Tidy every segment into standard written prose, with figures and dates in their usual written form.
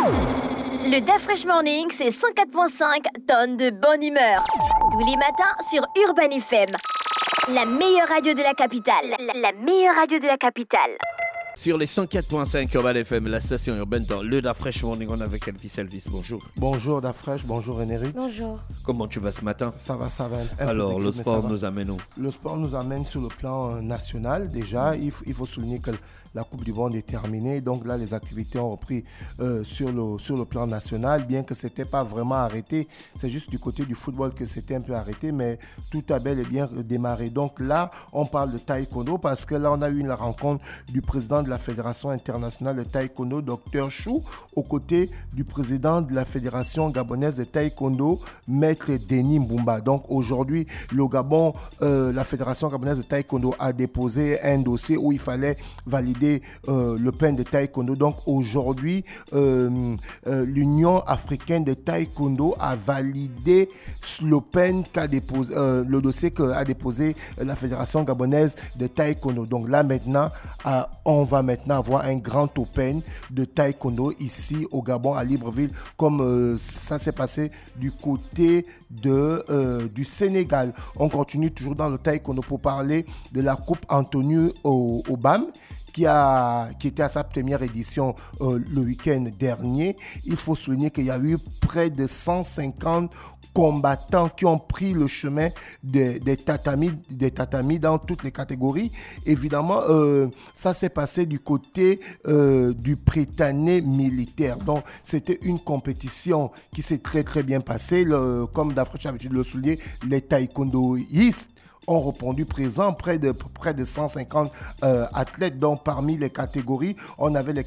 Le DAF Fresh Morning, c'est 104.5 tonnes de bonne humeur. Tous les matins sur Urban FM. La meilleure radio de la capitale. La meilleure radio de la capitale. Sur les 104.5 Urban FM, la station urbaine dans le DAF Fresh Morning, on est avec Elvis. Bonjour. Bonjour DAF Fresh, bonjour René. Bonjour. Comment tu vas ce matin? Ça va. Alors, le sport nous amène où? Le sport nous amène sur le plan national. Déjà, il faut souligner que la Coupe du Monde est terminée. Donc là, les activités ont repris sur le plan national, bien que ce n'était pas vraiment arrêté. C'est juste du côté du football que c'était un peu arrêté, mais tout a bel et bien démarré. Donc là, on parle de taekwondo parce que là, on a eu la rencontre du président de la Fédération internationale de taekwondo, Dr Chou, aux côtés du président de la Fédération gabonaise de taekwondo, Maître Denis Mbumba. Donc aujourd'hui, le Gabon, la Fédération gabonaise de taekwondo a déposé un dossier où il fallait valider le PEN de taekwondo. Donc aujourd'hui, l'Union africaine de taekwondo a validé le PEN qu'a déposé, le dossier qu'a déposé la Fédération gabonaise de taekwondo. Donc là maintenant, on va maintenant avoir un grand open de taekwondo ici au Gabon, à Libreville, comme ça s'est passé du côté du Sénégal. On continue toujours dans le taekwondo pour parler de la Coupe Anthony Obam, qui était à sa première édition le week-end dernier. Il faut souligner qu'il y a eu près de 150 combattants qui ont pris le chemin des tatamis dans toutes les catégories. Évidemment, ça s'est passé du côté du Prétané militaire. Donc, c'était une compétition qui s'est très, très bien passée. Comme d'Afrique, j'ai l'habitude de le souligner, les taekwondoïstes ont répondu présent, près de 150 athlètes. Donc parmi les catégories, on avait les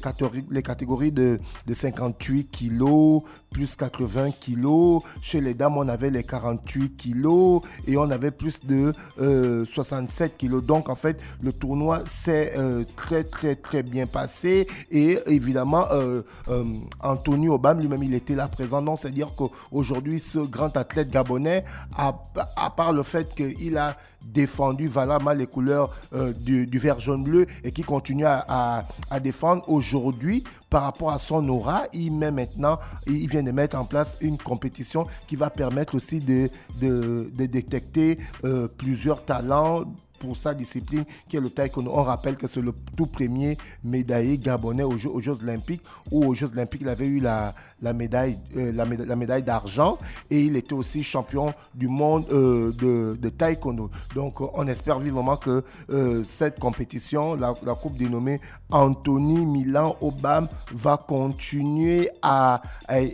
catégories de 58 kilos, plus 80 kilos. Chez les dames, on avait les 48 kilos et on avait plus de 67 kilos. Donc en fait, le tournoi s'est très très très bien passé. Et évidemment, Anthony Obam lui-même, il était là présent. Donc c'est-à-dire qu'aujourd'hui, ce grand athlète gabonais, à part le fait qu'il a défendu valamment les couleurs du vert jaune bleu et qui continue à défendre aujourd'hui par rapport à son aura, il vient de mettre en place une compétition qui va permettre aussi de détecter plusieurs talents pour sa discipline qui est le taekwondo. On rappelle que c'est le tout premier médaillé gabonais aux Jeux Olympiques, où aux Jeux Olympiques il avait eu la médaille d'argent et il était aussi champion du monde de taekwondo. Donc on espère vivement que cette compétition, la coupe dénommée Anthony Milan Obam, va continuer à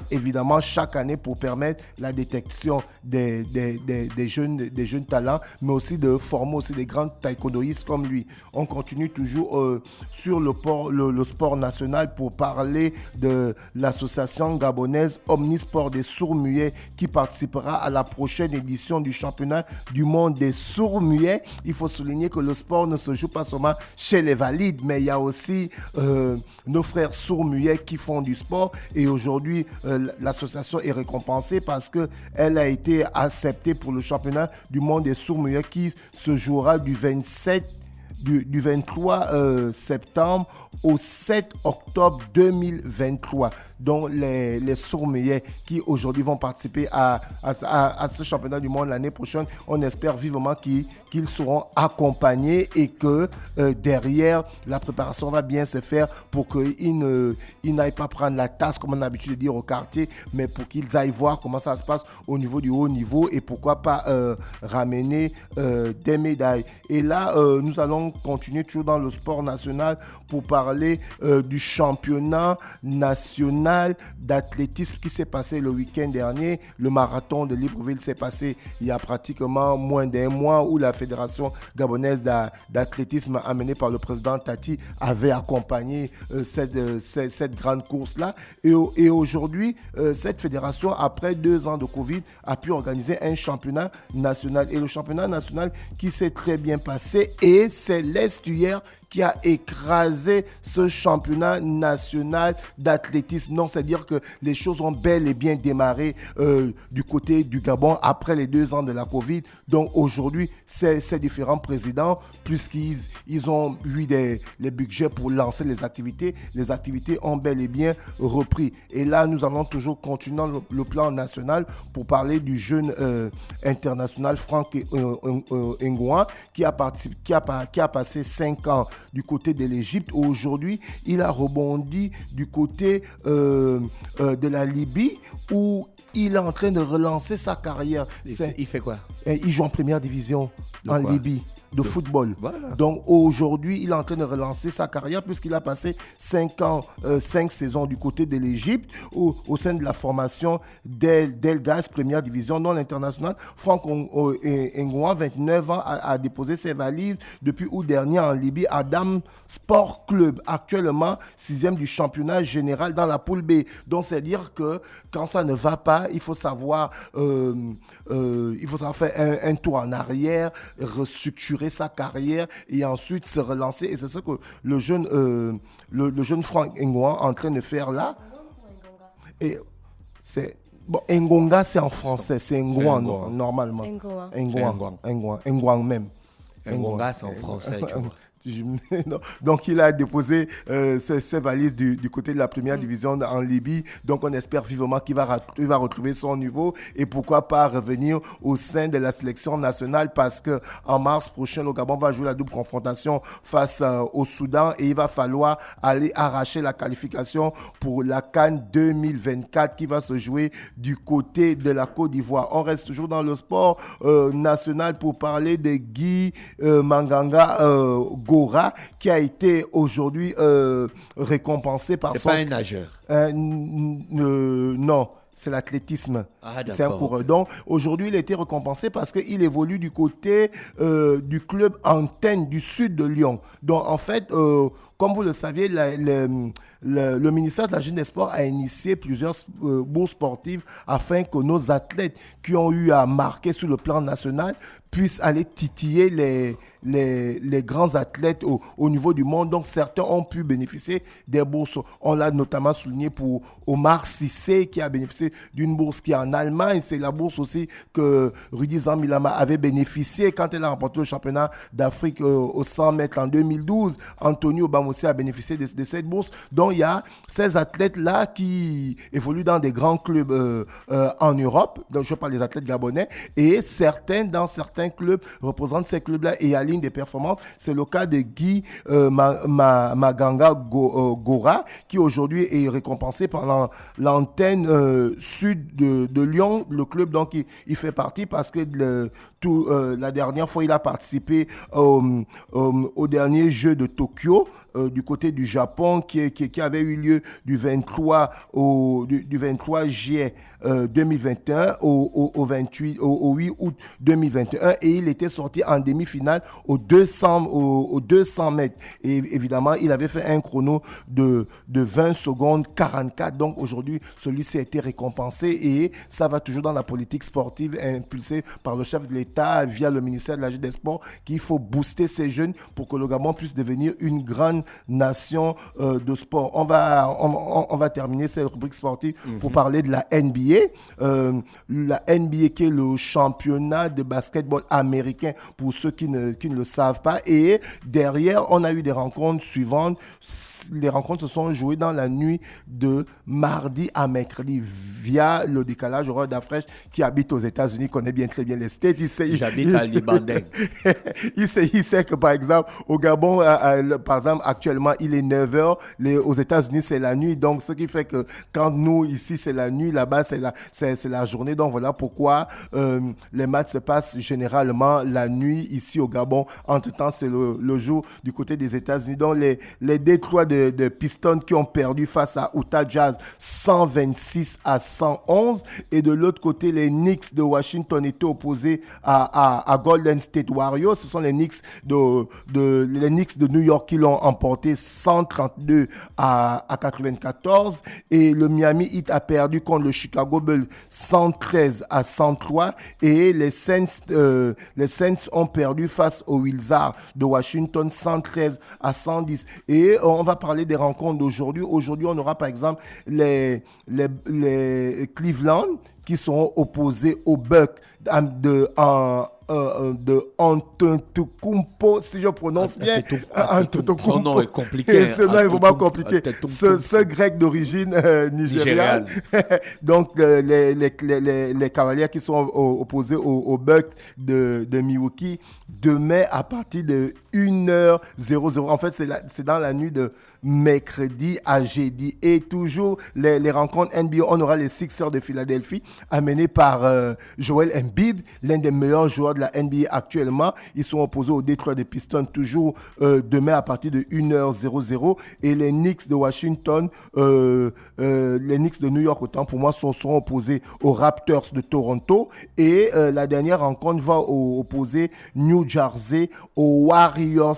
évidemment chaque année pour permettre la détection des jeunes talents, mais aussi de former aussi des grands taekwondoïstes comme lui. On continue toujours sur le sport national pour parler de l'association gabonaise Omnisport des sourds-muets qui participera à la prochaine édition du championnat du monde des sourds-muets. Il faut souligner que le sport ne se joue pas seulement chez les valides, mais il y a aussi nos frères sourds-muets qui font du sport. Et aujourd'hui, l'association est récompensée parce qu'elle a été acceptée pour le championnat du monde des sourds-muets qui se jouera du 23 septembre au 7 octobre 2023. Donc les sourds-muets qui aujourd'hui vont participer à ce championnat du monde l'année prochaine, on espère vivement qu'ils seront accompagnés et que derrière, la préparation va bien se faire pour qu'ils n'aillent pas prendre la tasse, comme on a l'habitude de dire au quartier, mais pour qu'ils aillent voir comment ça se passe au niveau du haut niveau et pourquoi pas ramener des médailles. Et là, nous allons continuer toujours dans le sport national pour parler du championnat national d'athlétisme qui s'est passé le week-end dernier. Le marathon de Libreville s'est passé il y a pratiquement moins d'un mois, où la Fédération gabonaise d'athlétisme amenée par le président Tati avait accompagné cette grande course-là. Et aujourd'hui, cette fédération, après 2 ans de Covid, a pu organiser un championnat national. Et le championnat national qui s'est très bien passé, et c'est l'Est hier qui a écrasé ce championnat national d'athlétisme. Non, c'est-à-dire que les choses ont bel et bien démarré du côté du Gabon après les 2 ans de la Covid. Donc aujourd'hui, ces différents présidents, puisqu'ils ont eu les budgets pour lancer les activités ont bel et bien repris. Et là, nous allons toujours continuer le plan national pour parler du jeune international Franck Ngouan qui a passé 5 ans du côté de l'Égypte. Aujourd'hui, il a rebondi du côté de la Libye où il est en train de relancer sa carrière. Il fait quoi? Il joue en première division en Libye. De football. Voilà. Donc aujourd'hui, il est en train de relancer sa carrière puisqu'il a passé 5 saisons du côté de l'Égypte au sein de la formation d'Elgas, première division, non l'international. Franck Ngouan, 29 ans, a déposé ses valises depuis août dernier en Libye à Dam Sport Club, actuellement 6e du championnat général dans la poule B. Donc c'est-à-dire que quand ça ne va pas, il faut savoir faire un tour en arrière, restructurer sa carrière et ensuite se relancer. Et c'est ça que le jeune Franck Ngouan est en train de faire là. Et c'est Ngonga, c'est en français, c'est Ngouan normalement. Ngouan même. Ngonga, c'est en français, tu vois. Donc il a déposé ses valises du côté de la première division en Libye. Donc on espère vivement qu'il va retrouver son niveau et pourquoi pas revenir au sein de la sélection nationale, parce qu'en mars prochain le Gabon va jouer la double confrontation face au Soudan et il va falloir aller arracher la qualification pour la CAN 2024 qui va se jouer du côté de la Côte d'Ivoire. On reste toujours dans le sport national pour parler de Guy Manganga Gora, qui a été aujourd'hui récompensé par C'est pas un nageur. Non, c'est l'athlétisme. C'est un coureur. Donc aujourd'hui, il a été récompensé parce qu'il évolue du côté du club Antenne du sud de Lyon. Donc en fait, comme vous le saviez, le ministère de la Jeunesse et des Sports a initié plusieurs bourses sportives afin que nos athlètes qui ont eu à marquer sur le plan national puissent aller titiller les grands athlètes au niveau du monde. Donc certains ont pu bénéficier des bourses. On l'a notamment souligné pour Omar Cissé qui a bénéficié d'une bourse qui est en Allemagne. C'est la bourse aussi que Rudy Zambilama avait bénéficié quand elle a remporté le championnat d'Afrique au 100 mètres en 2012. Anthony Obama aussi a bénéficié de cette bourse. Donc il y a ces athlètes-là qui évoluent dans des grands clubs en Europe. Donc je parle des athlètes gabonais. Et dans certains clubs représentent ces clubs-là et alignent des performances. C'est le cas de Guy Maganga Gora qui aujourd'hui est récompensé par l'antenne sud de Lyon. Le club, donc, il fait partie parce que la dernière fois, il a participé au dernier jeu de Tokyo. Du côté du Japon qui avait eu lieu du 23 juillet 2021 au 8 août 2021 et il était sorti en demi-finale aux 200 mètres et évidemment il avait fait un chrono de 20 secondes 44. Donc aujourd'hui celui-ci a été récompensé et ça va toujours dans la politique sportive impulsée par le chef de l'État via le ministère de la Jeunesse et des Sports qu'il faut booster ces jeunes pour que le Gabon puisse devenir une grande nation de sport. On va terminer cette rubrique sportive pour parler de la NBA. La NBA qui est le championnat de basketball américain pour ceux qui ne le savent pas. Et derrière, on a eu des rencontres suivantes. Les rencontres se sont jouées dans la nuit de mardi à mercredi via le décalage horaire d'Afresh qui habite aux États-Unis, connaît très bien les States. J'habite à Liban. il sait que par exemple au Gabon, par exemple actuellement il est 9h, aux États-Unis c'est la nuit, donc ce qui fait que quand nous ici c'est la nuit, là-bas c'est la journée. Donc voilà pourquoi les matchs se passent généralement la nuit ici au Gabon. Entre-temps c'est le jour du côté des États-Unis. Donc les Détroits de Pistons qui ont perdu face à Utah Jazz 126-111 et de l'autre côté les Knicks de Washington étaient opposés à Golden State Warriors. Ce sont les Knicks de New York qui l'ont emporté emporté 132 à 94 et le Miami Heat a perdu contre le Chicago Bulls 113 à 103 et les Saints ont perdu face aux Wizards de Washington 113 à 110. Et on va parler des rencontres d'aujourd'hui. Aujourd'hui, on aura par exemple les Cleveland qui seront opposés aux Bucks de Antetokounmpo, si je prononce bien. Antetokounmpo. Son nom est compliqué. Ce nom est vraiment compliqué. Ce grec d'origine nigériane. Donc, les Cavaliers qui sont opposés aux Bucks de Milwaukee demain à partir de 1h00. En fait, c'est dans la nuit de mercredi à jeudi. Et toujours les rencontres NBA, on aura les Sixers de Philadelphie amenés par Joel Embiid, l'un des meilleurs joueurs de la NBA actuellement. Ils sont opposés aux Detroit des Pistons toujours demain à partir de 1h00. Et les Knicks de Washington, les Knicks de New York, autant pour moi, seront opposés aux Raptors de Toronto. Et la dernière rencontre va opposer New Jersey aux Warriors.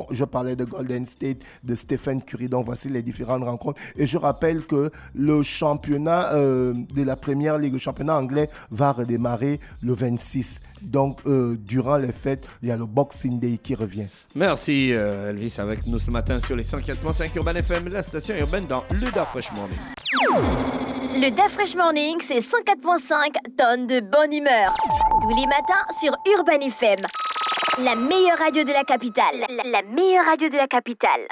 Je parlais de Golden State, de Stephen Curry. Donc voici les différentes rencontres. Et je rappelle que le championnat de la Première Ligue, le championnat anglais, va redémarrer le 26. Donc durant les fêtes, il y a le Boxing Day qui revient. Merci Elvis avec nous ce matin sur les 104.5 Urban FM, la station urbaine dans le Da Fresh Morning. Le Da Fresh Morning, c'est 104.5 tonnes de bonne humeur. Tous les matins sur Urban FM. La meilleure radio de la capitale. La meilleure radio de la capitale.